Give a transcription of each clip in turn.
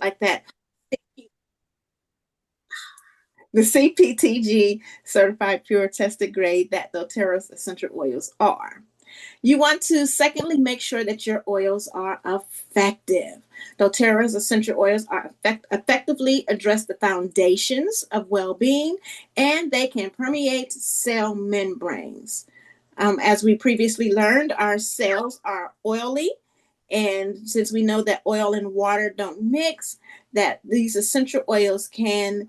like that. The CPTG certified pure tested grade that doTERRA's essential oils are. You want to, secondly, make sure that your oils are effective. doTERRA's essential oils are effectively address the foundations of well-being, and they can permeate cell membranes. As we previously learned, our cells are oily, and since we know that oil and water don't mix, that these essential oils can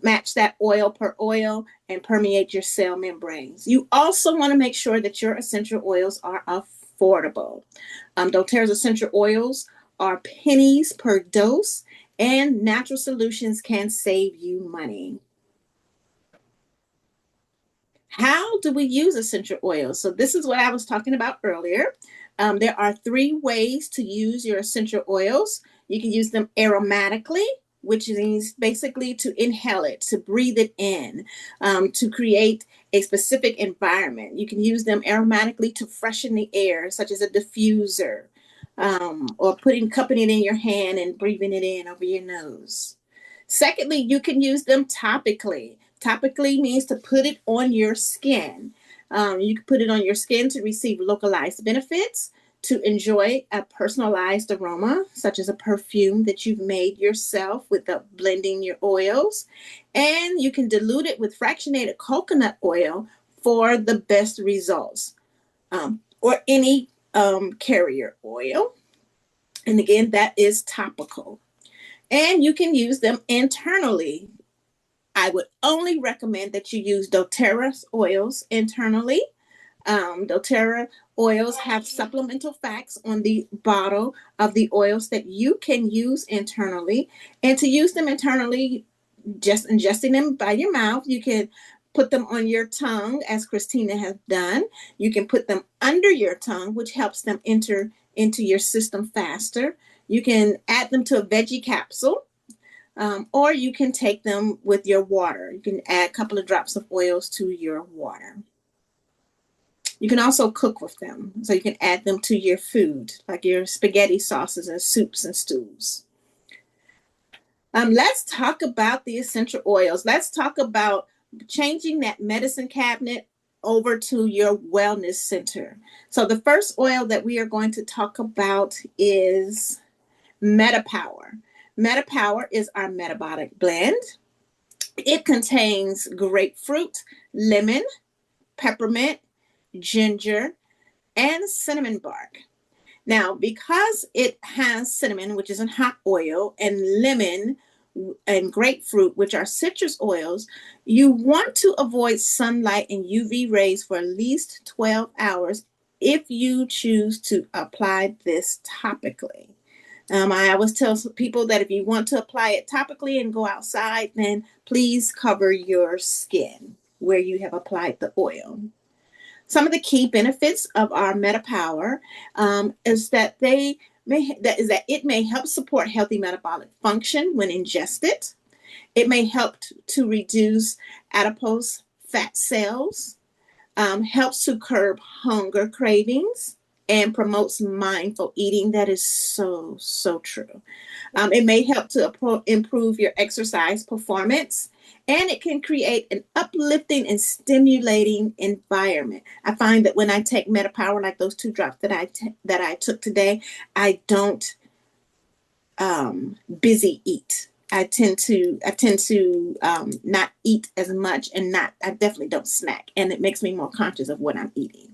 match that oil per oil and permeate your cell membranes. You also want to make sure that your essential oils are affordable. doTERRA's essential oils are pennies per dose, and natural solutions can save you money. How do we use essential oils? So this is what I was talking about earlier. There are 3 ways to use your essential oils. You can use them aromatically, which means basically to inhale it, to breathe it in, to create a specific environment. You can use them aromatically to freshen the air, such as a diffuser, or cupping it in your hand and breathing it in over your nose. Secondly, you can use them topically. Topically means to put it on your skin. You can put it on your skin to receive localized benefits, to enjoy a personalized aroma, such as a perfume that you've made yourself without blending your oils. And you can dilute it with fractionated coconut oil for the best results, or any carrier oil. And again, that is topical. And you can use them internally. I would only recommend that you use doTERRA oils internally. doTERRA oils have supplemental facts on the bottle of the oils that you can use internally. And to use them internally, just ingesting them by your mouth, you can put them on your tongue, as Christina has done. You can put them under your tongue, which helps them enter into your system faster. You can add them to a veggie capsule. Or you can take them with your water. You can add a couple of drops of oils to your water. You can also cook with them. So you can add them to your food, like your spaghetti sauces and soups and stews. Let's talk about the essential oils. Let's talk about changing that medicine cabinet over to your wellness center. So the first oil that we are going to talk about is MetaPower. MetaPower is our metabolic blend. It contains grapefruit, lemon, peppermint, ginger, and cinnamon bark. Now, because it has cinnamon, which is a hot oil, and lemon and grapefruit, which are citrus oils, you want to avoid sunlight and UV rays for at least 12 hours if you choose to apply this topically. I always tell people that if you want to apply it topically and go outside, then please cover your skin where you have applied the oil. Some of the key benefits of our MetaPower is that it may help support healthy metabolic function when ingested. It may help to reduce adipose fat cells, helps to curb hunger cravings, and promotes mindful eating. That is so, so true. It may help to improve your exercise performance, and it can create an uplifting and stimulating environment. I find that when I take MetaPower, like those 2 drops that I took today, I don't busy eat. I tend to not eat as much, and I definitely don't snack, and it makes me more conscious of what I'm eating.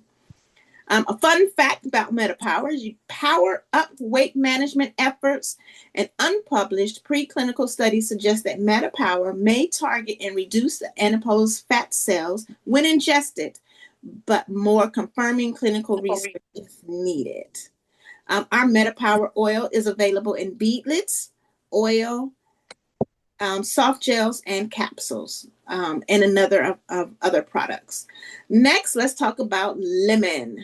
A fun fact about MetaPower is you power up weight management efforts. An unpublished preclinical study suggests that MetaPower may target and reduce the adipose fat cells when ingested, but more confirming clinical research is needed. Our MetaPower oil is available in beadlets, oil, soft gels, and capsules, and another of other products. Next, let's talk about lemon.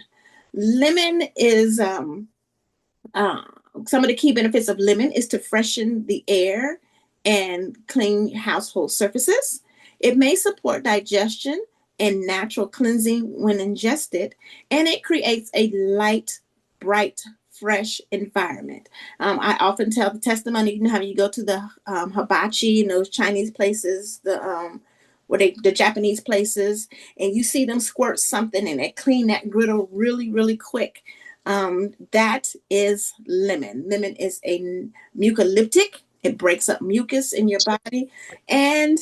Lemon is some of the key benefits of lemon is to freshen the air and clean household surfaces. It may support digestion and natural cleansing when ingested, and it creates a light, bright fresh environment. I often tell the testimony, you know how you go to the hibachi and those Chinese places, the Japanese places, and you see them squirt something and they clean that griddle really, really quick. That is lemon. Lemon is a mucolyptic. It breaks up mucus in your body, and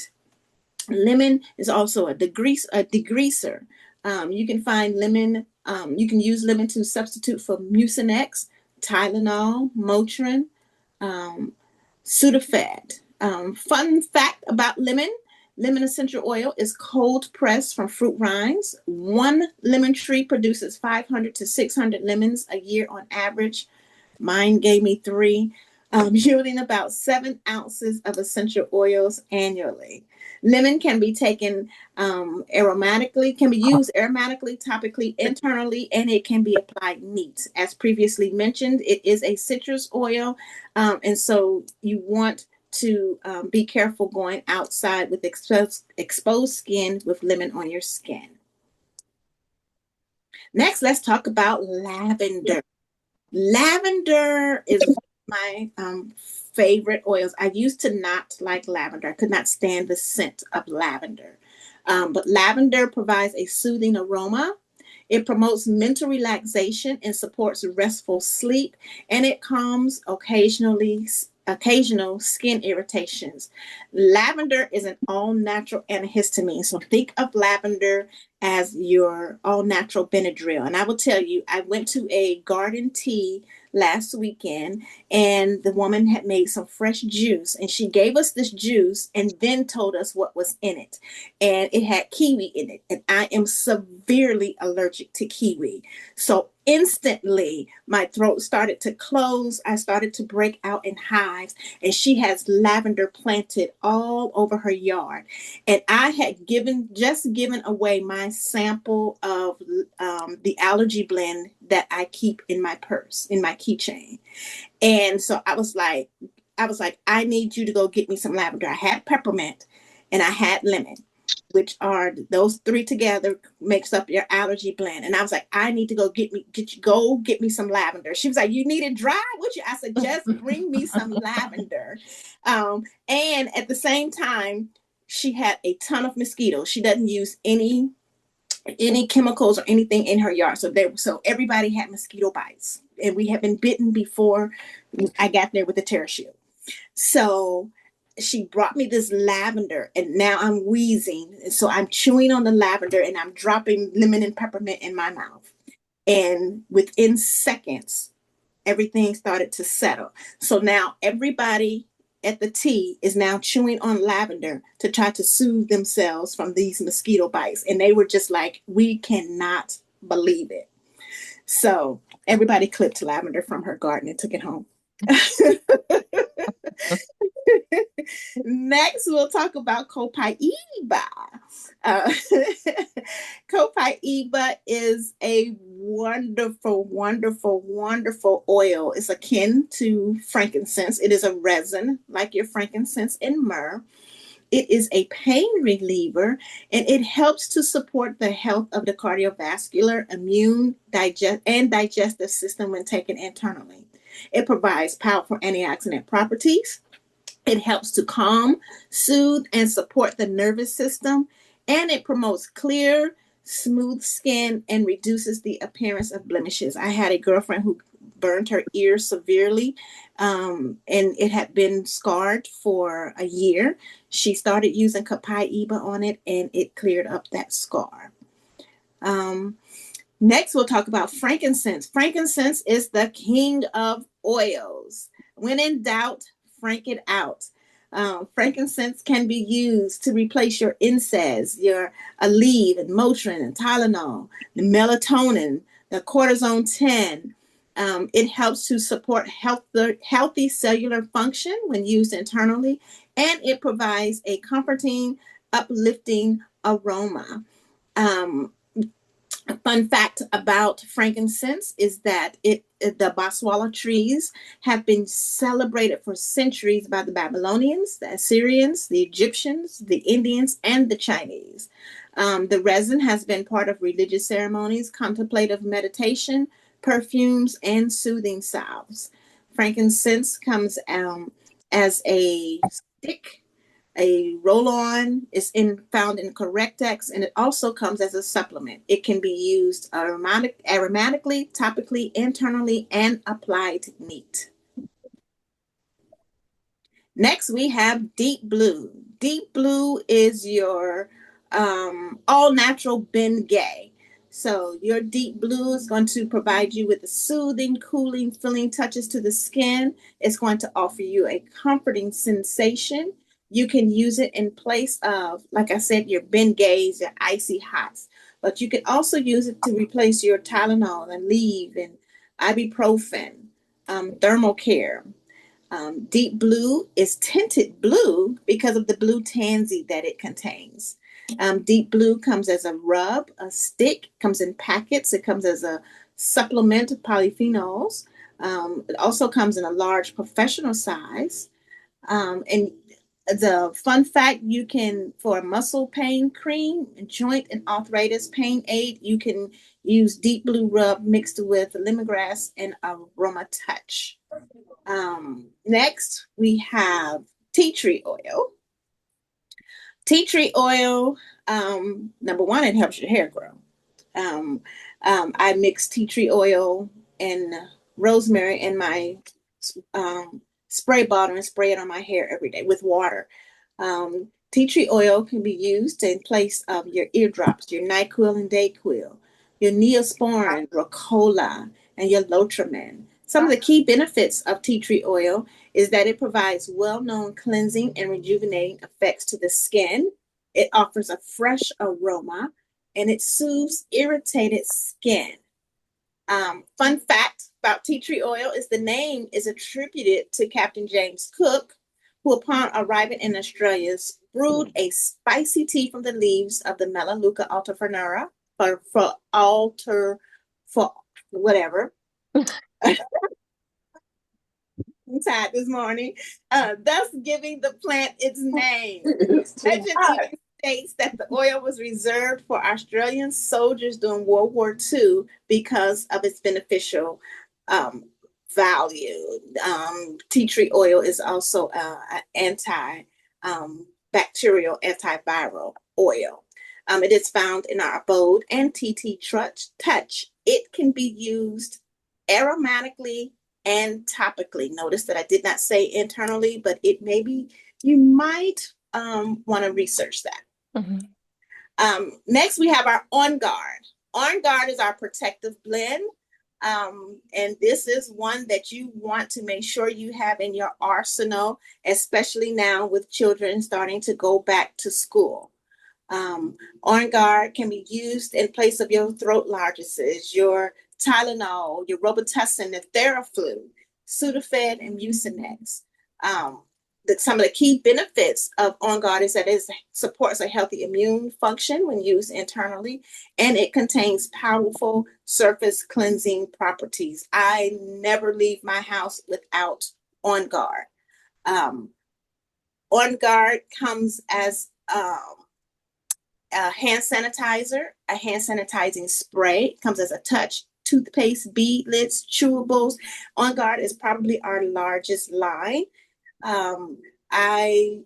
lemon is also a degreaser. You can find lemon. You can use lemon to substitute for Mucinex, Tylenol, Motrin, um, Sudafed. Fun fact about lemon: lemon essential oil is cold pressed from fruit rinds. One lemon tree produces 500 to 600 lemons a year on average. Mine gave me three, yielding about 7 ounces of essential oils annually. Lemon can be taken aromatically, can be used aromatically, topically, internally, and it can be applied neat. As previously mentioned, it is a citrus oil, and so you want to be careful going outside with exposed skin with lemon on your skin. Next, let's talk about lavender. Lavender is my favorite oils. I used to not like lavender. I could not stand the scent of lavender. But lavender provides a soothing aroma. It promotes mental relaxation and supports restful sleep, and it calms occasional skin irritations. Lavender is an all-natural antihistamine. So think of lavender as your all-natural Benadryl. And I will tell you, I went to a garden tea last weekend, and the woman had made some fresh juice, and she gave us this juice and then told us what was in it. And it had kiwi in it, and I am severely allergic to kiwi. So instantly my throat started to close. I started to break out in hives, and she has lavender planted all over her yard. And I had just given away my sample of the allergy blend that I keep in my purse, in my keychain. And so I was like, I need you to go get me some lavender. I had peppermint and I had lemon, which are those three together makes up your allergy blend. And I was like, I need to go get me some lavender. She was like, you need it dry? Would you? I said, just bring me some lavender. And at the same time, she had a ton of mosquitoes. She doesn't use any chemicals or anything in her yard. So everybody had mosquito bites, and we had been bitten before I got there with the Terashield. So she brought me this lavender, and now I'm wheezing. And so I'm chewing on the lavender and I'm dropping lemon and peppermint in my mouth. And within seconds, everything started to settle. So now everybody at the tea is now chewing on lavender to try to soothe themselves from these mosquito bites. And they were just like, we cannot believe it. So everybody clipped lavender from her garden and took it home. Next, we'll talk about copaiba. Copaiba is a wonderful, wonderful, wonderful oil. It's akin to frankincense. It is a resin like your frankincense and myrrh. It is a pain reliever, and it helps to support the health of the cardiovascular, immune, digestive system when taken internally. It provides powerful antioxidant properties. It helps to calm, soothe, and support the nervous system, and it promotes clear, smooth skin and reduces the appearance of blemishes. I had a girlfriend who burned her ear severely, and it had been scarred for a year. She started using copaiba on it, and it cleared up that scar. Next, we'll talk about frankincense. Frankincense is the king of oils. When in doubt, frank it out. Frankincense can be used to replace your NSAIDs, your Aleve and Motrin and Tylenol, the melatonin, the cortisone 10. It helps to support healthy cellular function when used internally, and it provides a comforting, uplifting aroma. A fun fact about frankincense is that the Baswala trees have been celebrated for centuries by the Babylonians, the Assyrians, the Egyptians, the Indians, and the Chinese. The resin has been part of religious ceremonies, contemplative meditation, perfumes, and soothing salves. Frankincense comes as a stick, a roll-on. Is found in Correctex, and it also comes as a supplement. It can be used aromatically, topically, internally, and applied neat. Next, we have Deep Blue. Deep Blue is your all natural Bengay. So your Deep Blue is going to provide you with the soothing, cooling, filling touches to the skin. It's going to offer you a comforting sensation. You can use it in place of, like I said, your Bengays, your icy hots. But you can also use it to replace your Tylenol and Aleve and ibuprofen, Thermocare. Deep Blue is tinted blue because of the blue tansy that it contains. Deep Blue comes as a rub, a stick, comes in packets. It comes as a supplement of polyphenols. It also comes in a large professional size. And the fun fact, you can, for a muscle pain cream, joint and arthritis pain aid, you can use Deep Blue rub mixed with lemongrass and aroma touch. Next, we have tea tree oil. Tea tree oil, number one, it helps your hair grow. I mix tea tree oil and rosemary in my spray bottle and spray it on my hair every day with water. Tea tree oil can be used in place of your eardrops, your NyQuil and Dayquil, your Neosporin, Rocola, and your Lotrimin. Some of the key benefits of tea tree oil is that it provides well-known cleansing and rejuvenating effects to the skin. It offers a fresh aroma, and it soothes irritated skin. Fun fact about tea tree oil is the name is attributed to Captain James Cook, who upon arriving in Australia brewed a spicy tea from the leaves of the Melaleuca alterifera for whatever. I'm tired this morning, thus giving the plant its name. Legend even states that the oil was reserved for Australian soldiers during World War II because of its beneficial value. Tea tree oil is also an anti-bacterial, antiviral oil. It is found in our abode and TT touch. It can be used aromatically and topically. Notice that I did not say internally, but it maybe you might want to research that. Next, we have our On Guard. On Guard is our protective blend. And this is one that you want to make sure you have in your arsenal, especially now with children starting to go back to school. On Guard can be used in place of your throat lozenges, your Tylenol, your Robitussin, the Theraflu, Sudafed, and Mucinex. Some of the key benefits of On Guard is that it supports a healthy immune function when used internally, and it contains powerful surface cleansing properties. I never leave my house without On Guard. On Guard comes as a hand sanitizer, a hand sanitizing spray. It comes as a touch, toothpaste, beadlets, chewables. On Guard is probably our largest line. I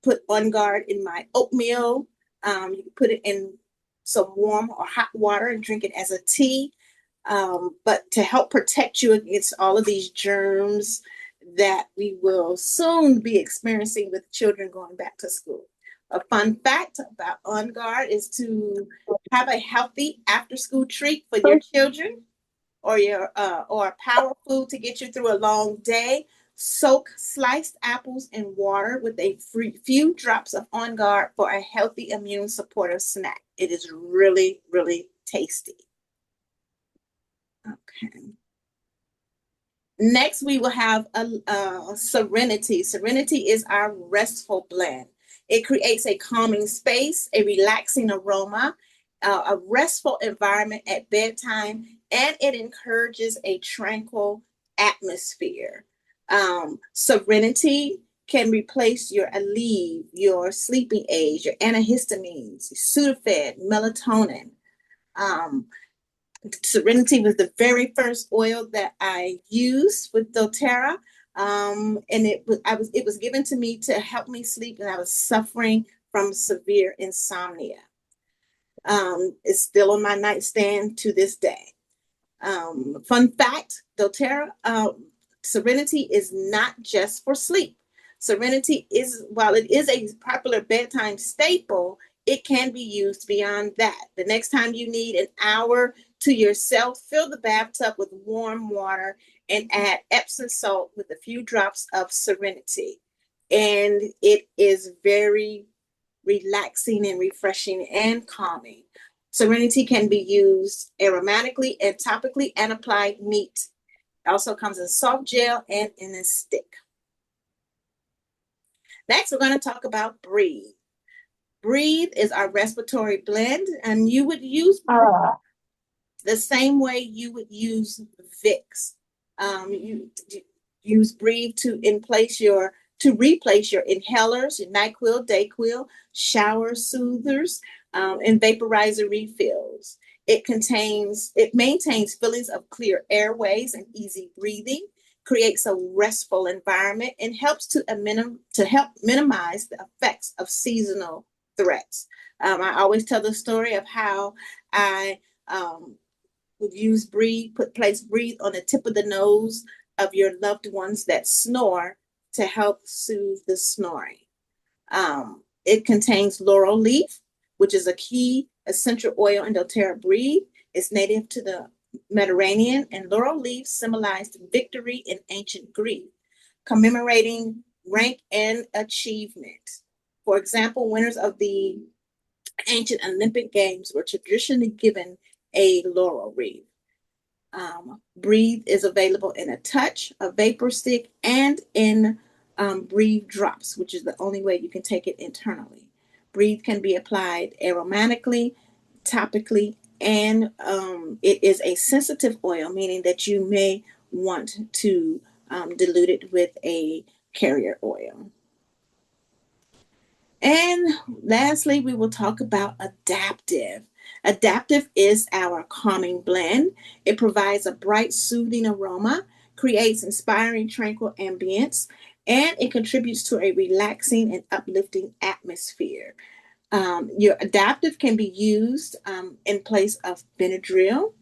put On Guard in my oatmeal. You can put it in some warm or hot water and drink it as a tea. But to help protect you against all of these germs that we will soon be experiencing with children going back to school. A fun fact about On Guard is to have a healthy after-school treat for your children, or a power food to get you through a long day. Soak sliced apples in water with a few drops of On Guard for a healthy immune supportive snack. It is really, really tasty. Okay. Next, we will have a Serenity. Serenity is our restful blend. It creates a calming space, a relaxing aroma, a restful environment at bedtime, and it encourages a tranquil atmosphere. Serenity can replace your Aleve, your sleeping aids, your antihistamines, Sudafed, melatonin. Serenity was the very first oil that I used with doTERRA. And it was given to me to help me sleep, and I was suffering from severe insomnia. It's still on my nightstand to this day. Fun fact, doTERRA Serenity is not just for sleep. Serenity is, while it is a popular bedtime staple, it can be used beyond that. The next time you need an hour to yourself, fill the bathtub with warm water and add Epsom salt with a few drops of Serenity. And it is very relaxing and refreshing and calming. Serenity can be used aromatically and topically and applied neat. It also comes in soft gel and in a stick. Next, we're going to talk about Breathe. Breathe is our respiratory blend, and you would use the same way you would use Vicks. You use Breathe to replace your inhalers, your NyQuil, DayQuil, shower soothers, and vaporizer refills. It maintains feelings of clear airways and easy breathing, creates a restful environment, and helps to help minimize the effects of seasonal threats. I always tell the story of how I would use place Breathe on the tip of the nose of your loved ones that snore to help soothe the snoring. It contains laurel leaf, which is a key essential oil in doTERRA Breathe. It's native to the Mediterranean, and laurel leaf symbolized victory in ancient Greece, commemorating rank and achievement. For example, winners of the ancient Olympic Games were traditionally given a laurel wreath. Breathe is available in a touch, a vapor stick, and in Breathe drops, which is the only way you can take it internally. Breathe can be applied aromatically, topically, and it is a sensitive oil, meaning that you may want to dilute it with a carrier oil. And lastly, we will talk about Adaptive. Adaptive is our calming blend. It provides a bright, soothing aroma, creates inspiring, tranquil ambience, and it contributes to a relaxing and uplifting atmosphere. Your Adaptive can be used in place of Benadryl,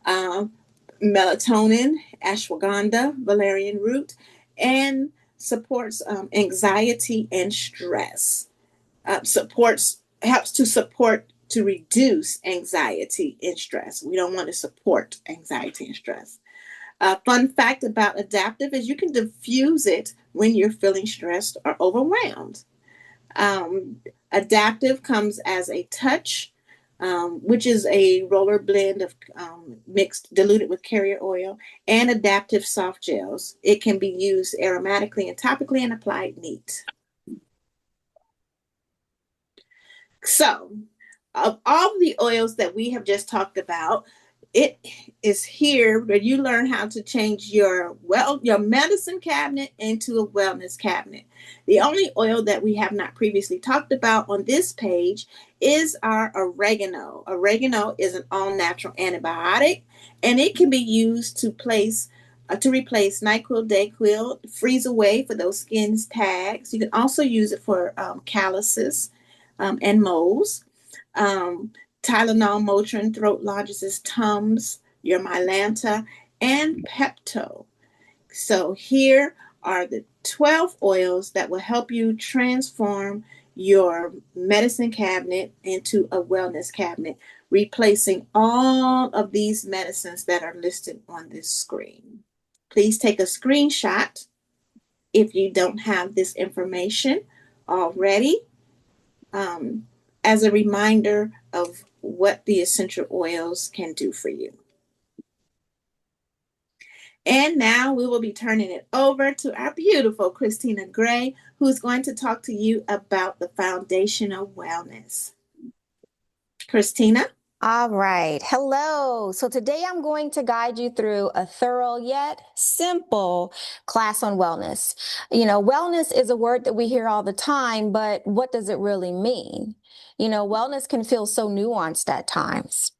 melatonin, ashwagandha, valerian root, and supports anxiety and stress. Helps to reduce anxiety and stress. We don't want to support anxiety and stress. Fun fact about Adaptive is you can diffuse it when you're feeling stressed or overwhelmed. Adaptive comes as a touch, which is a roller blend of diluted with carrier oil, and Adaptive soft gels. It can be used aromatically and topically and applied neat. So, of all the oils that we have just talked about, it is here where you learn how to change your medicine cabinet into a wellness cabinet. The only oil that we have not previously talked about on this page is our oregano. Oregano is an all-natural antibiotic, and it can be used to replace NyQuil, DayQuil, freeze away for those skin tags. You can also use it for calluses and moles. Tylenol, Motrin, throat lozenges, Tums, your Mylanta, and Pepto. So here are the 12 oils that will help you transform your medicine cabinet into a wellness cabinet, replacing all of these medicines that are listed on this screen. Please take a screenshot if you don't have this information already, as a reminder of what the essential oils can do for you. And now we will be turning it over to our beautiful Christina Gray, who's going to talk to you about the foundation of wellness. Christina? All right. Hello. So today I'm going to guide you through a thorough yet simple class on wellness. Wellness is a word that we hear all the time, but what does it really mean? Wellness can feel so nuanced at times.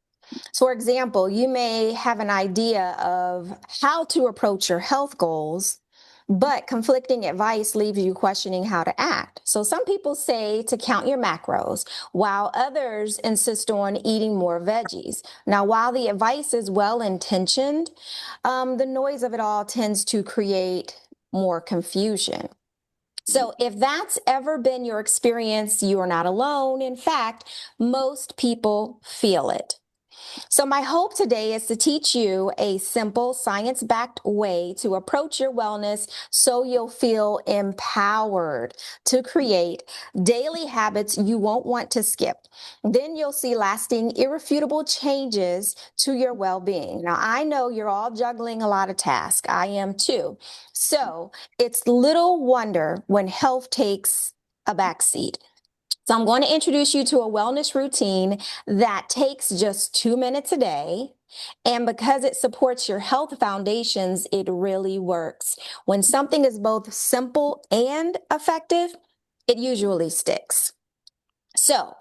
So, for example, you may have an idea of how to approach your health goals, but conflicting advice leaves you questioning how to act. So, some people say to count your macros, while others insist on eating more veggies. Now, while the advice is well intentioned, the noise of it all tends to create more confusion. So, if that's ever been your experience, you are not alone. In fact, most people feel it. So, my hope today is to teach you a simple, science backed way to approach your wellness so you'll feel empowered to create daily habits you won't want to skip. Then you'll see lasting, irrefutable changes to your well being. Now, I know you're all juggling a lot of tasks. I am too. So, it's little wonder when health takes a backseat. So I'm going to introduce you to a wellness routine that takes just 2 minutes a day. And because it supports your health foundations, it really works. When something is both simple and effective, it usually sticks. So,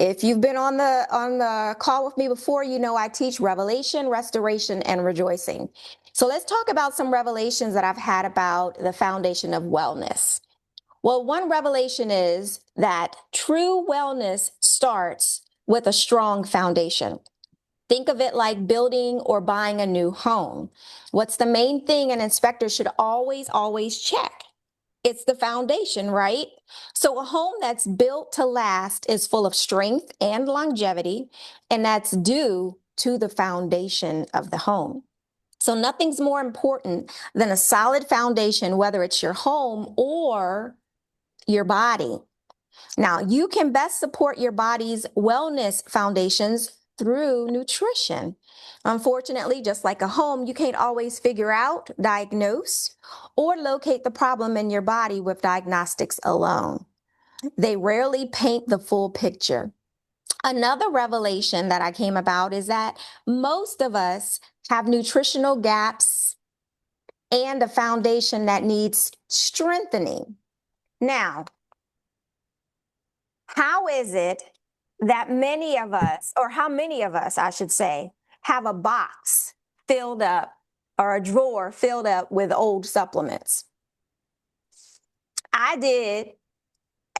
if you've been on the call with me before, you know I teach revelation, restoration, and rejoicing. So let's talk about some revelations that I've had about the foundation of wellness. Well, one revelation is that true wellness starts with a strong foundation. Think of it like building or buying a new home. What's the main thing an inspector should always check? It's the foundation, right? So a home that's built to last is full of strength and longevity, and that's due to the foundation of the home. So nothing's more important than a solid foundation, whether it's your home or your body. Now, you can best support your body's wellness foundations through nutrition. Unfortunately, just like a home, you can't always figure out, diagnose, or locate the problem in your body with diagnostics alone. They rarely paint the full picture. Another revelation that I came about is that most of us have nutritional gaps and a foundation that needs strengthening. Now, how is it that many of us, or how many of us, I should say, have a box filled up or a drawer filled up with old supplements? I did,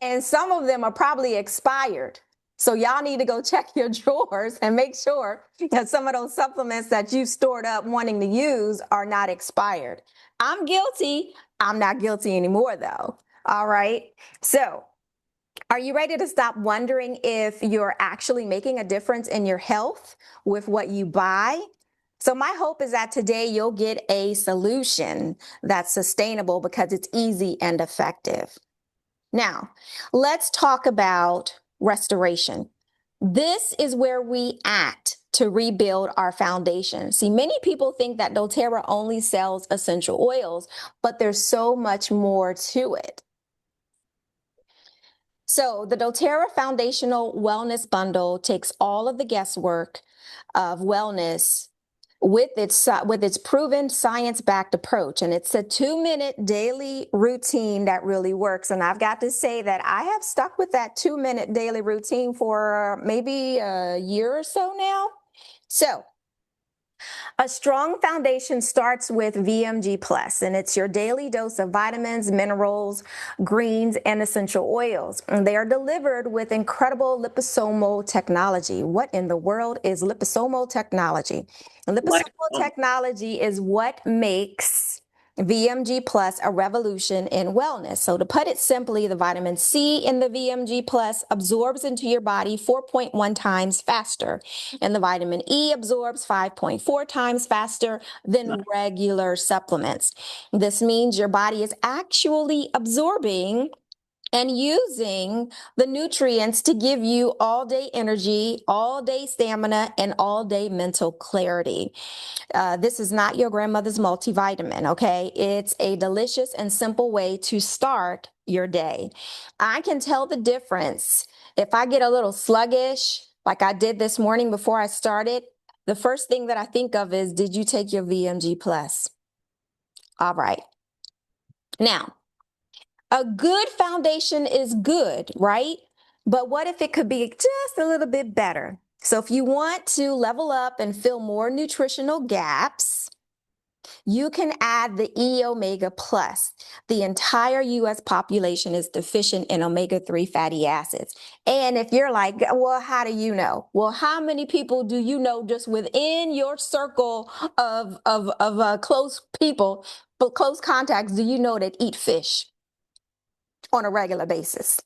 and some of them are probably expired. So y'all need to go check your drawers and make sure that some of those supplements that you stored up wanting to use are not expired. I'm guilty. I'm not guilty anymore though. All right. So are you ready to stop wondering if you're actually making a difference in your health with what you buy? So my hope is that today you'll get a solution that's sustainable because it's easy and effective. Now, let's talk about restoration. This is where we act to rebuild our foundation. See, many people think that doTERRA only sells essential oils, but there's so much more to it. So the doTERRA Foundational Wellness Bundle takes all of the guesswork of wellness with its proven science-backed approach, and it's a 2-minute daily routine that really works. And I've got to say that I have stuck with that 2-minute daily routine for maybe a year or so now. So a strong foundation starts with VMG Plus, and it's your daily dose of vitamins, minerals, greens, and essential oils. And they are delivered with incredible liposomal technology. What in the world is liposomal technology? Liposomal technology is what makes VMG Plus a revolution in wellness. So to put it simply, the vitamin C in the VMG Plus absorbs into your body 4.1 times faster, and the vitamin E absorbs 5.4 times faster than regular supplements. This means your body is actually absorbing and using the nutrients to give you all day energy, all day stamina, and all day mental clarity. This is not your grandmother's multivitamin, okay? It's a delicious and simple way to start your day. I can tell the difference if I get a little sluggish, like I did this morning before I started. The first thing that I think of is, did you take your VMG Plus? All right. Now, a good foundation is good, right? But what if it could be just a little bit better? So if you want to level up and fill more nutritional gaps, you can add the E Omega Plus. The entire US population is deficient in omega-3 fatty acids. And if you're like, well, how do you know? Well, how many people do you know just within your circle of close people, but close contacts, do you know that eat fish on a regular basis?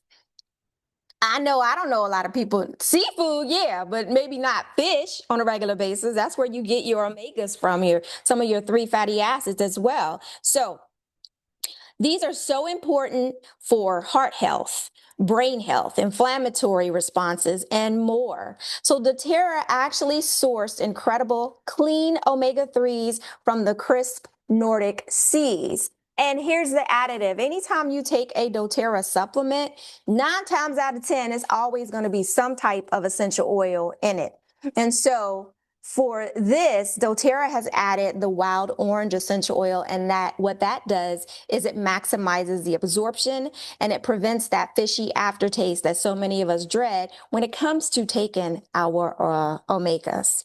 I know I don't know a lot of people. Seafood, yeah, but maybe not fish on a regular basis. That's where you get your omegas from, some of your 3 fatty acids as well. So these are so important for heart health, brain health, inflammatory responses, and more. So doTERRA actually sourced incredible clean omega-3s from the crisp Nordic seas. And here's the additive. Anytime you take a doTERRA supplement, 9 times out of 10, it's always going to be some type of essential oil in it. And so for this, doTERRA has added the wild orange essential oil, and what that does is it maximizes the absorption and it prevents that fishy aftertaste that so many of us dread when it comes to taking our omegas.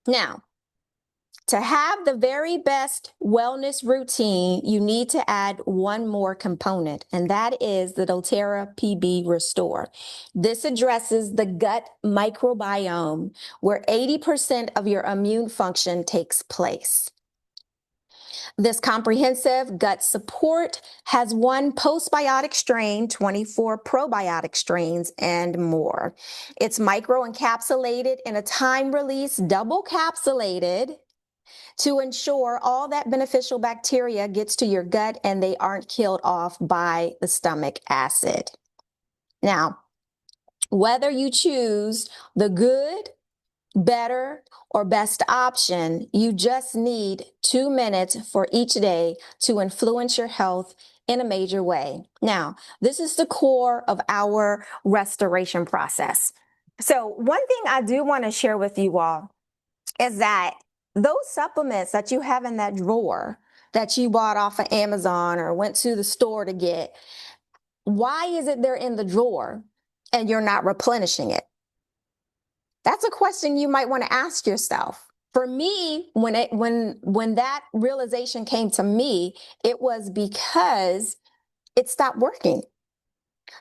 Now, to have the very best wellness routine, you need to add one more component, and that is the doTERRA PB Restore. This addresses the gut microbiome, where 80% of your immune function takes place. This comprehensive gut support has 1 postbiotic strain, 24 probiotic strains, and more. It's microencapsulated in a time-release, double capsulated, to ensure all that beneficial bacteria gets to your gut and they aren't killed off by the stomach acid. Now, whether you choose the good, better, or best option, you just need 2 minutes for each day to influence your health in a major way. Now, this is the core of our restoration process. So one thing I do want to share with you all is that those supplements that you have in that drawer that you bought off of Amazon or went to the store to get, why is it they're in the drawer and you're not replenishing it? That's a question you might want to ask yourself. For me, when that realization came to me, it was because it stopped working.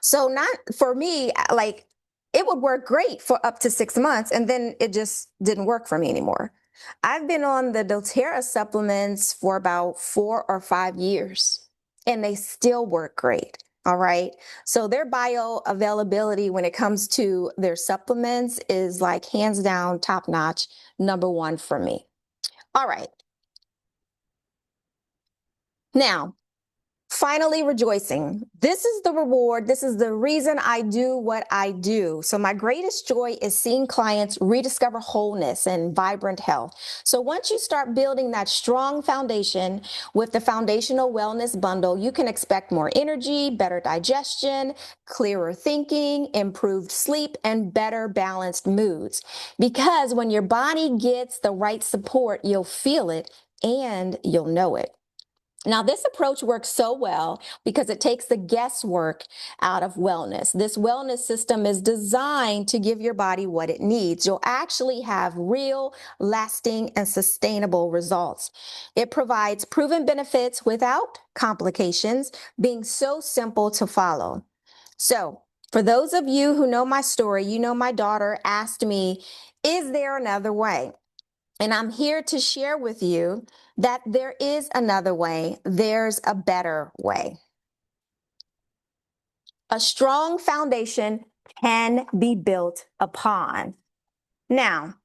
So not for me, like it would work great for up to 6 months and then it just didn't work for me anymore. I've been on the doTERRA supplements for about 4 or 5 years and they still work great. All right. So their bioavailability when it comes to their supplements is like hands down, top notch, #1 for me. All right. Now, finally rejoicing. This is the reward. This is the reason I do what I do. So my greatest joy is seeing clients rediscover wholeness and vibrant health. So once you start building that strong foundation with the Foundational Wellness Bundle, you can expect more energy, better digestion, clearer thinking, improved sleep, and better balanced moods. Because when your body gets the right support, you'll feel it and you'll know it. Now, this approach works so well because it takes the guesswork out of wellness. This wellness system is designed to give your body what it needs. You'll actually have real, lasting, and sustainable results. It provides proven benefits without complications, being so simple to follow. So, for those of you who know my story, you know my daughter asked me, is there another way? And I'm here to share with you that there is another way. There's a better way. A strong foundation can be built upon. Now,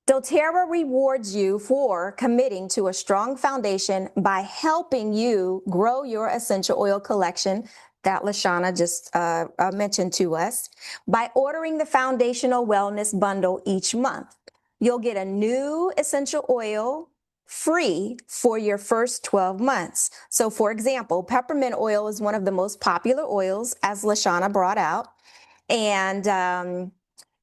doTERRA rewards you for committing to a strong foundation by helping you grow your essential oil collection that LaShawna just mentioned to us by ordering the Foundational Wellness Bundle each month. You'll get a new essential oil free for your first 12 months. So for example, peppermint oil is one of the most popular oils, as LaShawna brought out. And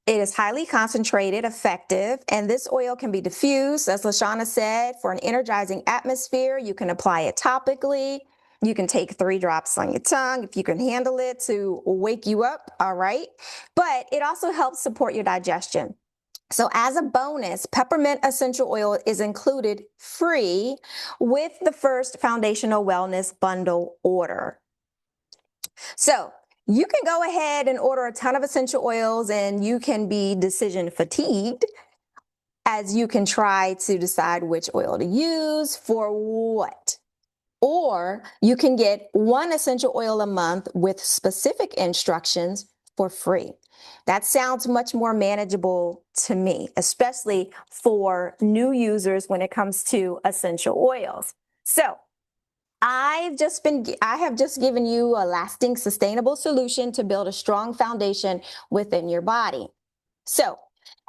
it is highly concentrated, effective, and this oil can be diffused, as LaShawna said, for an energizing atmosphere. You can apply it topically. You can take 3 drops on your tongue if you can handle it to wake you up, all right? But it also helps support your digestion. So as a bonus, peppermint essential oil is included free with the first foundational wellness bundle order. So you can go ahead and order a ton of essential oils and you can be decision fatigued as you can try to decide which oil to use for what. Or you can get 1 essential oil a month with specific instructions for free. That sounds much more manageable to me, especially for new users when it comes to essential oils. So I have just given you a lasting, sustainable solution to build a strong foundation within your body. So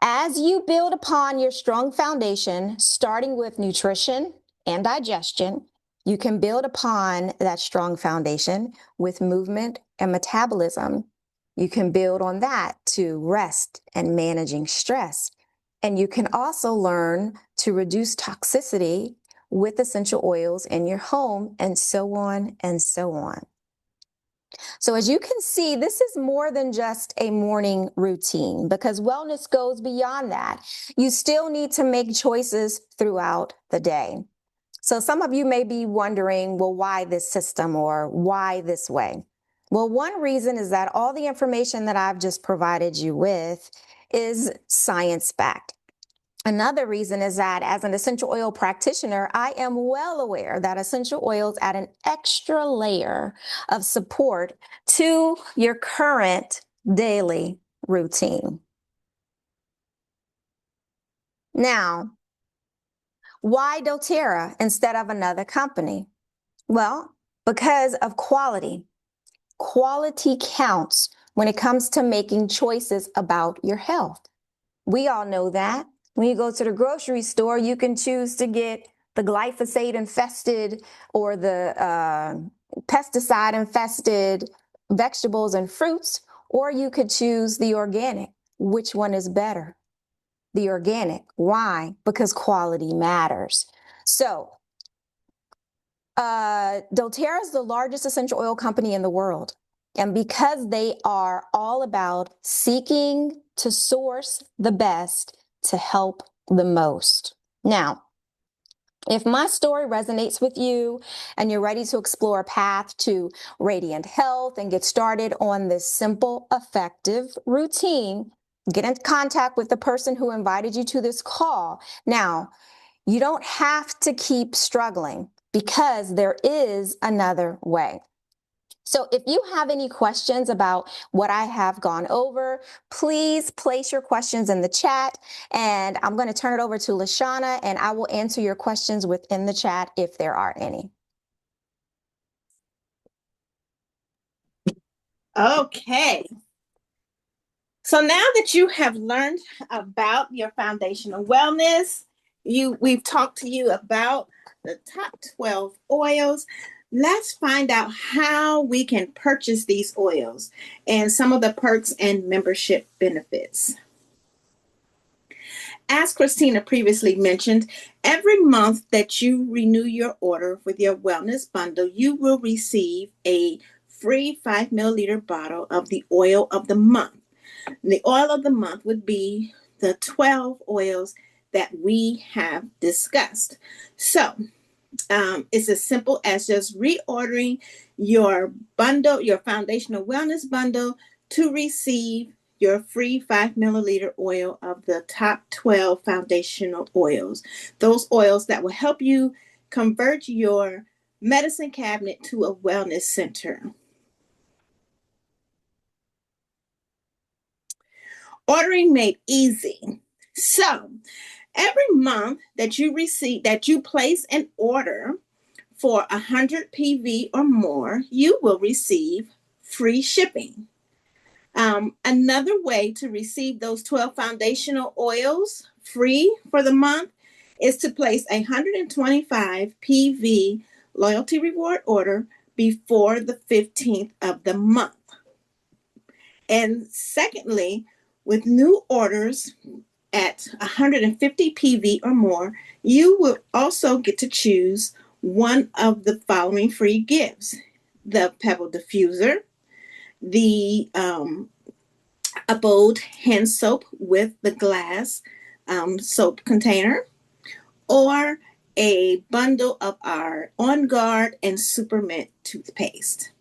as you build upon your strong foundation, starting with nutrition and digestion, you can build upon that strong foundation with movement and metabolism. You can build on that to rest and managing stress. And you can also learn to reduce toxicity with essential oils in your home, and so on and so on. So as you can see, this is more than just a morning routine because wellness goes beyond that. You still need to make choices throughout the day. So some of you may be wondering, well, why this system or why this way? Well, one reason is that all the information that I've just provided you with is science-backed. Another reason is that as an essential oil practitioner, I am well aware that essential oils add an extra layer of support to your current daily routine. Now, why doTERRA instead of another company? Well, because of quality. Quality counts when it comes to making choices about your health. We all know that. When you go to the grocery store, you can choose to get the glyphosate infested or the pesticide infested vegetables and fruits, or you could choose the organic. Which one is better? The organic. Why? Because quality matters. So doTERRA is the largest essential oil company in the world. And because they are all about seeking to source the best to help the most. Now, if my story resonates with you and you're ready to explore a path to radiant health and get started on this simple, effective routine, get in contact with the person who invited you to this call. Now, you don't have to keep struggling because there is another way. So if you have any questions about what I have gone over, please place your questions in the chat, and I'm going to turn it over to Lashana, and I will answer your questions within the chat if there are any. Okay. So now that you have learned about your foundational wellness, we've talked to you about the top 12 oils. Let's find out how we can purchase these oils and some of the perks and membership benefits. As Christina previously mentioned, every month that you renew your order with your wellness bundle, you will receive a free 5 milliliter bottle of the oil of the month. The oil of the month would be the 12 oils that we have discussed. So it's as simple as just reordering your bundle, your foundational wellness bundle, to receive your free 5 milliliter oil of the top 12 foundational oils. Those oils that will help you convert your medicine cabinet to a wellness center. Ordering made easy. So every month that you place an order for 100 PV or more, you will receive free shipping. Another way to receive those 12 foundational oils free for the month is to place a 125 PV loyalty reward order before the 15th of the month. And secondly, with new orders at 150 PV or more, you will also get to choose one of the following free gifts: the Pebble Diffuser, the Abode hand soap with the glass soap container, or a bundle of our On Guard and Super Mint toothpaste.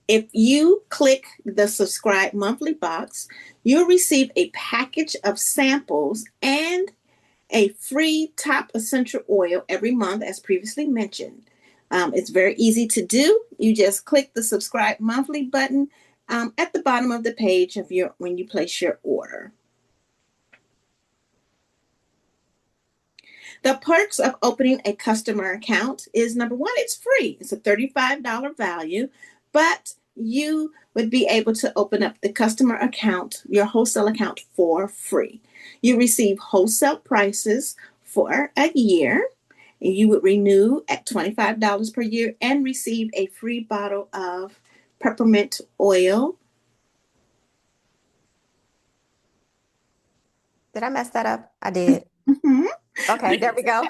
If you click the subscribe monthly box, you'll receive a package of samples and a free top essential oil every month, as previously mentioned. It's very easy to do. You just click the subscribe monthly button at the bottom of the page of when you place your order. The perks of opening a customer account is, number one, it's free. It's a $35 value, but you would be able to open up the customer account, your wholesale account, for free. You receive wholesale prices for a year. You would renew at $25 per year and receive a free bottle of peppermint oil. Did I mess that up? I did. Mm-hmm. Okay, there we go.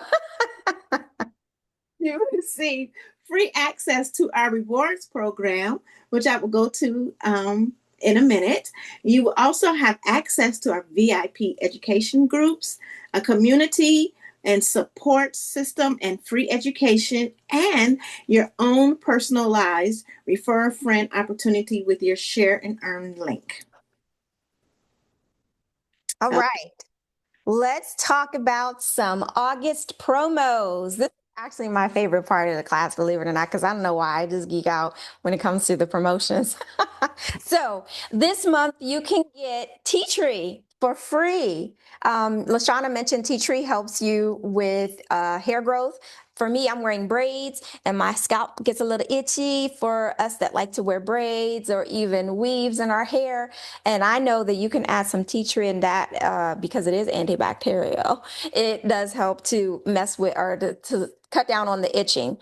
You receive free access to our rewards program, which I will go to in a minute. You will also have access to our VIP education groups, a community and support system, and free education, and your own personalized refer a friend opportunity with your share and earn link. All right. Let's talk about some August promos. This is actually my favorite part of the class, believe it or not, because I don't know why I just geek out when it comes to the promotions. So this month you can get Tea Tree for free. LaShawna mentioned Tea Tree helps you with hair growth. For me, I'm wearing braids and my scalp gets a little itchy. For us that like to wear braids or even weaves in our hair, and I know that you can add some tea tree in that because it is antibacterial. It does help to mess with or to cut down on the itching.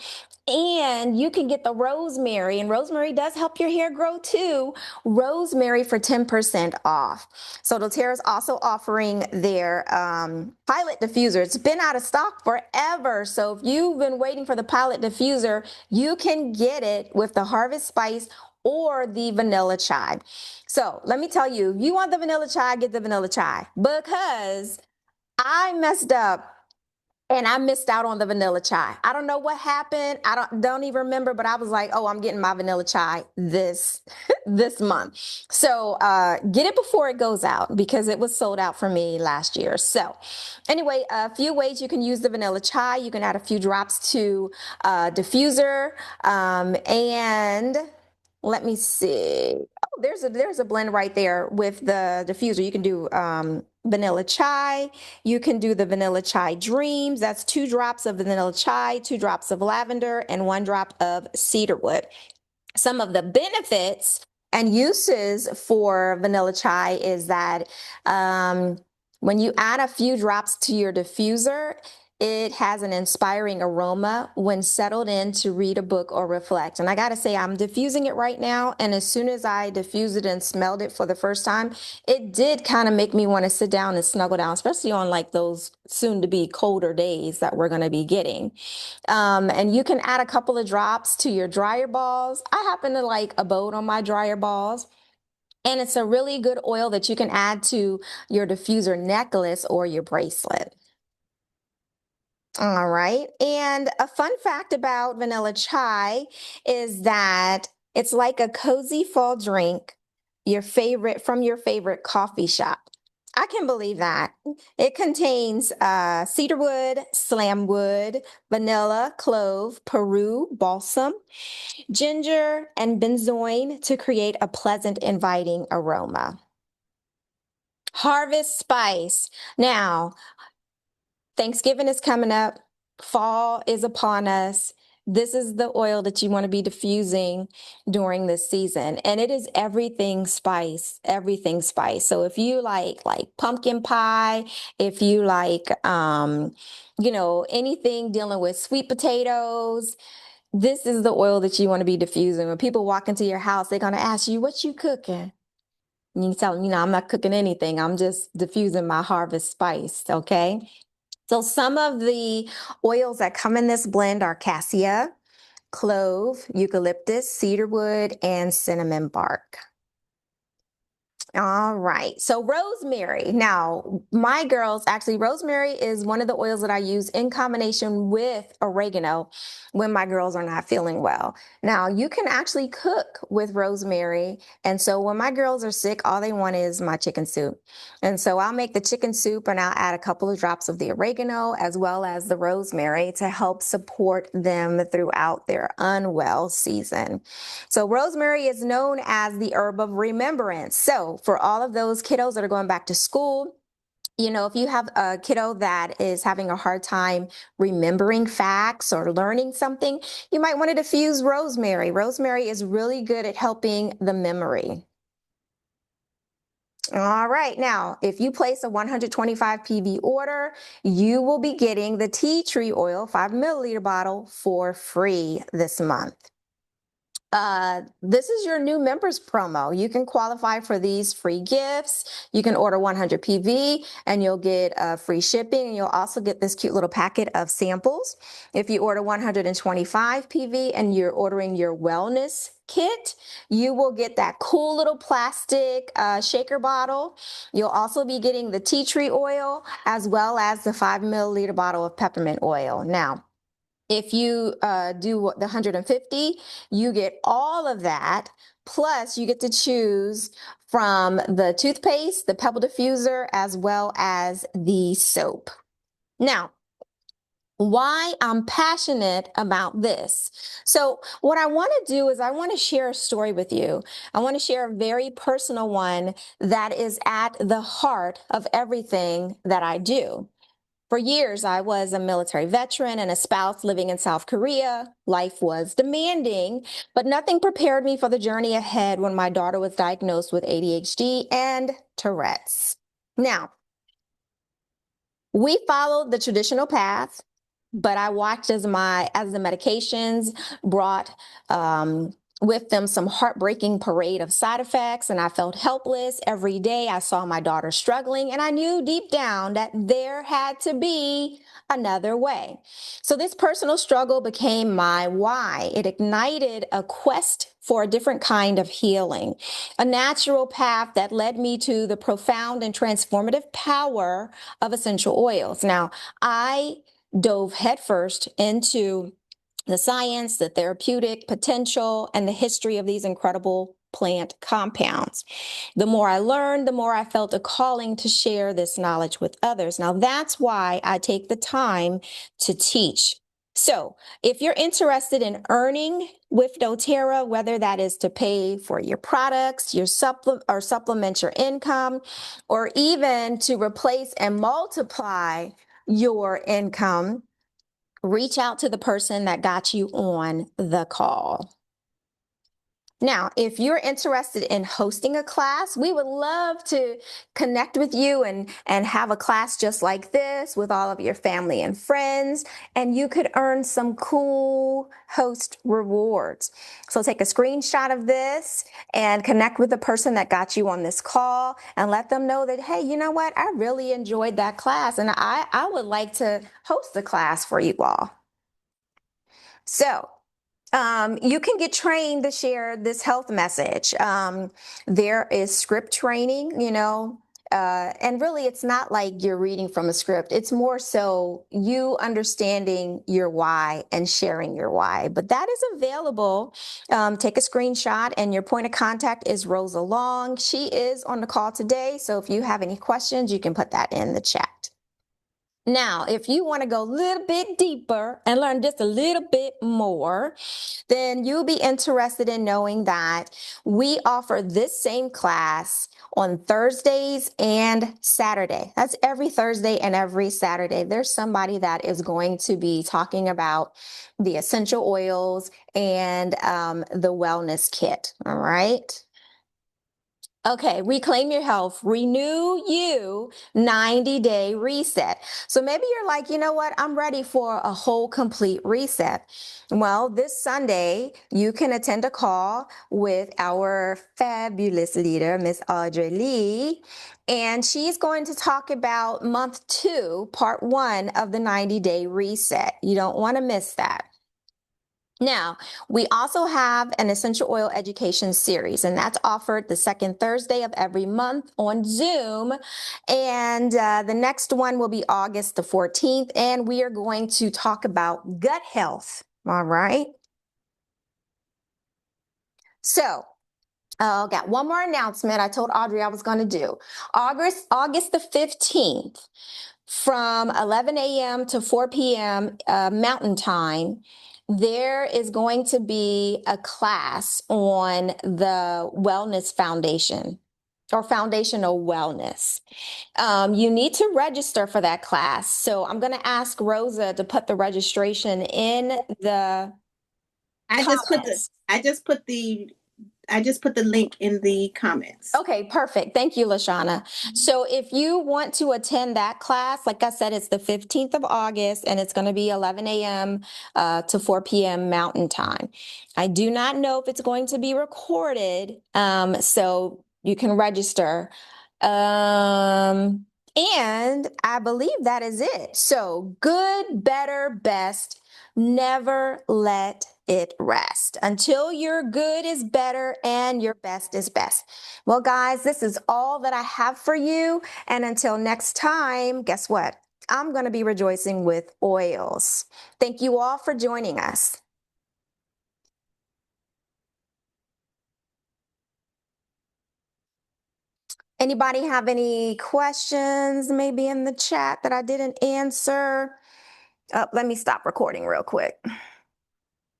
And you can get the rosemary, and rosemary does help your hair grow too. Rosemary for 10% off. So doTERRA is also offering their pilot diffuser. It's been out of stock forever. So if you've been waiting for the pilot diffuser, you can get it with the Harvest Spice or the vanilla chai. So let me tell you, if you want the vanilla chai, get the vanilla chai, because I messed up and I missed out on the vanilla chai. I don't know what happened. I don't even remember, but I was like, oh, I'm getting my vanilla chai this this month. So get it before it goes out, because it was sold out for me last year. So anyway, a few ways you can use the vanilla chai. You can add a few drops to diffuser, and let me see. Oh, there's a blend right there with the diffuser. You can do vanilla chai. You can do the vanilla chai dreams. That's 2 drops of vanilla chai, 2 drops of lavender, and 1 drop of cedarwood. Some of the benefits and uses for vanilla chai is that when you add a few drops to your diffuser, it has an inspiring aroma when settled in to read a book or reflect. And I got to say, I'm diffusing it right now. And as soon as I diffused it and smelled it for the first time, it did kind of make me want to sit down and snuggle down, especially on like those soon to be colder days that we're going to be getting. And you can add a couple of drops to your dryer balls. I happen to like Abode on my dryer balls. And it's a really good oil that you can add to your diffuser necklace or your bracelet. All right. And a fun fact about vanilla chai is that it's like a cozy fall drink, from your favorite coffee shop. I can believe that. It contains cedarwood, slamwood, vanilla, clove, Peru, balsam, ginger, and benzoin to create a pleasant, inviting aroma. Harvest Spice. Now, Thanksgiving is coming up. Fall is upon us. This is the oil that you want to be diffusing during this season. And it is everything spice, everything spice. So if you like pumpkin pie, if you like, anything dealing with sweet potatoes, this is the oil that you want to be diffusing. When people walk into your house, they're going to ask you, what you cooking? And you tell them, I'm not cooking anything. I'm just diffusing my Harvest Spice. Okay. So some of the oils that come in this blend are cassia, clove, eucalyptus, cedarwood, and cinnamon bark. All right. So rosemary. Now, my girls, actually, rosemary is one of the oils that I use in combination with oregano when my girls are not feeling well. Now, you can actually cook with rosemary. And so when my girls are sick, all they want is my chicken soup. And so I'll make the chicken soup and I'll add a couple of drops of the oregano as well as the rosemary to help support them throughout their unwell season. So rosemary is known as the herb of remembrance. So for all of those kiddos that are going back to school, you know, if you have a kiddo that is having a hard time remembering facts or learning something, you might want to diffuse rosemary. Rosemary is really good at helping the memory. All right, now, if you place a 125 PV order, you will be getting the tea tree oil 5 milliliter bottle for free this month. This is your new members promo. You can qualify for these free gifts. You can order 100 PV and you'll get free shipping, and you'll also get this cute little packet of samples. If you order 125 PV and you're ordering your wellness kit, you will get that cool little plastic shaker bottle. You'll also be getting the tea tree oil as well as the 5 milliliter bottle of peppermint oil. Now, if you do the 150, you get all of that. Plus, you get to choose from the toothpaste, the pebble diffuser, as well as the soap. Now, why I'm passionate about this. So what I want to do is I want to share a story with you. I want to share a very personal one that is at the heart of everything that I do. For years, I was a military veteran and a spouse living in South Korea. Life was demanding, but nothing prepared me for the journey ahead when my daughter was diagnosed with ADHD and Tourette's. Now, we followed the traditional path, but I watched as the medications brought with them some heartbreaking parade of side effects, and I felt helpless. Every day I saw my daughter struggling, and I knew deep down that there had to be another way. So this personal struggle became my why. It ignited a quest for a different kind of healing, a natural path that led me to the profound and transformative power of essential oils. Now, I dove headfirst into the science, the therapeutic potential, and the history of these incredible plant compounds. The more I learned, the more I felt a calling to share this knowledge with others. Now, that's why I take the time to teach. So, if you're interested in earning with doTERRA, whether that is to pay for your products, your supplement your income, or even to replace and multiply your income, reach out to the person that got you on the call. Now, if you're interested in hosting a class, we would love to connect with you and have a class just like this with all of your family and friends, and you could earn some cool host rewards. So take a screenshot of this and connect with the person that got you on this call and let them know that, hey, you know what? I really enjoyed that class, and I would like to host the class for you all. So, you can get trained to share this health message. There is script training, and really it's not like you're reading from a script. It's more so you understanding your why and sharing your why. But that is available. Take a screenshot, and your point of contact is Rosa Long. She is on the call today. So if you have any questions, you can put that in the chat. Now, if you want to go a little bit deeper and learn just a little bit more, then you'll be interested in knowing that we offer this same class on Thursdays and Saturday. That's every Thursday and every Saturday. There's somebody that is going to be talking about the essential oils and the wellness kit. All right. Okay, reclaim your health, renew you 90-day reset. So maybe you're like, you know what? I'm ready for a whole complete reset. Well, this Sunday, you can attend a call with our fabulous leader, Miss Audrey Lee, and she's going to talk about month 2, part 1 of the 90-day reset. You don't want to miss that. Now, we also have an essential oil education series, and that's offered the second Thursday of every month on Zoom. And the next one will be August the 14th, and we are going to talk about gut health. All right. So, got one more announcement I told Audrey I was going to do. August the 15th, from 11 a.m. to 4 p.m. Mountain Time, there is going to be a class on the Wellness Foundation or foundational wellness. You need to register for that class. So I'm going to ask Rosa to put the registration in the comments. I just put the link in the comments. Okay, perfect. Thank you, Lashana. So if you want to attend that class, like I said, it's the 15th of August and it's going to be 11 a.m. To 4 p.m. Mountain Time. I do not know if it's going to be recorded, so you can register. And I believe that is it. So good, better, best. Never let it rest until your good is better and your best is best. Well, guys, this is all that I have for you. And until next time, guess what? I'm going to be rejoicing with oils. Thank you all for joining us. Anybody have any questions maybe in the chat that I didn't answer? Let me stop recording real quick.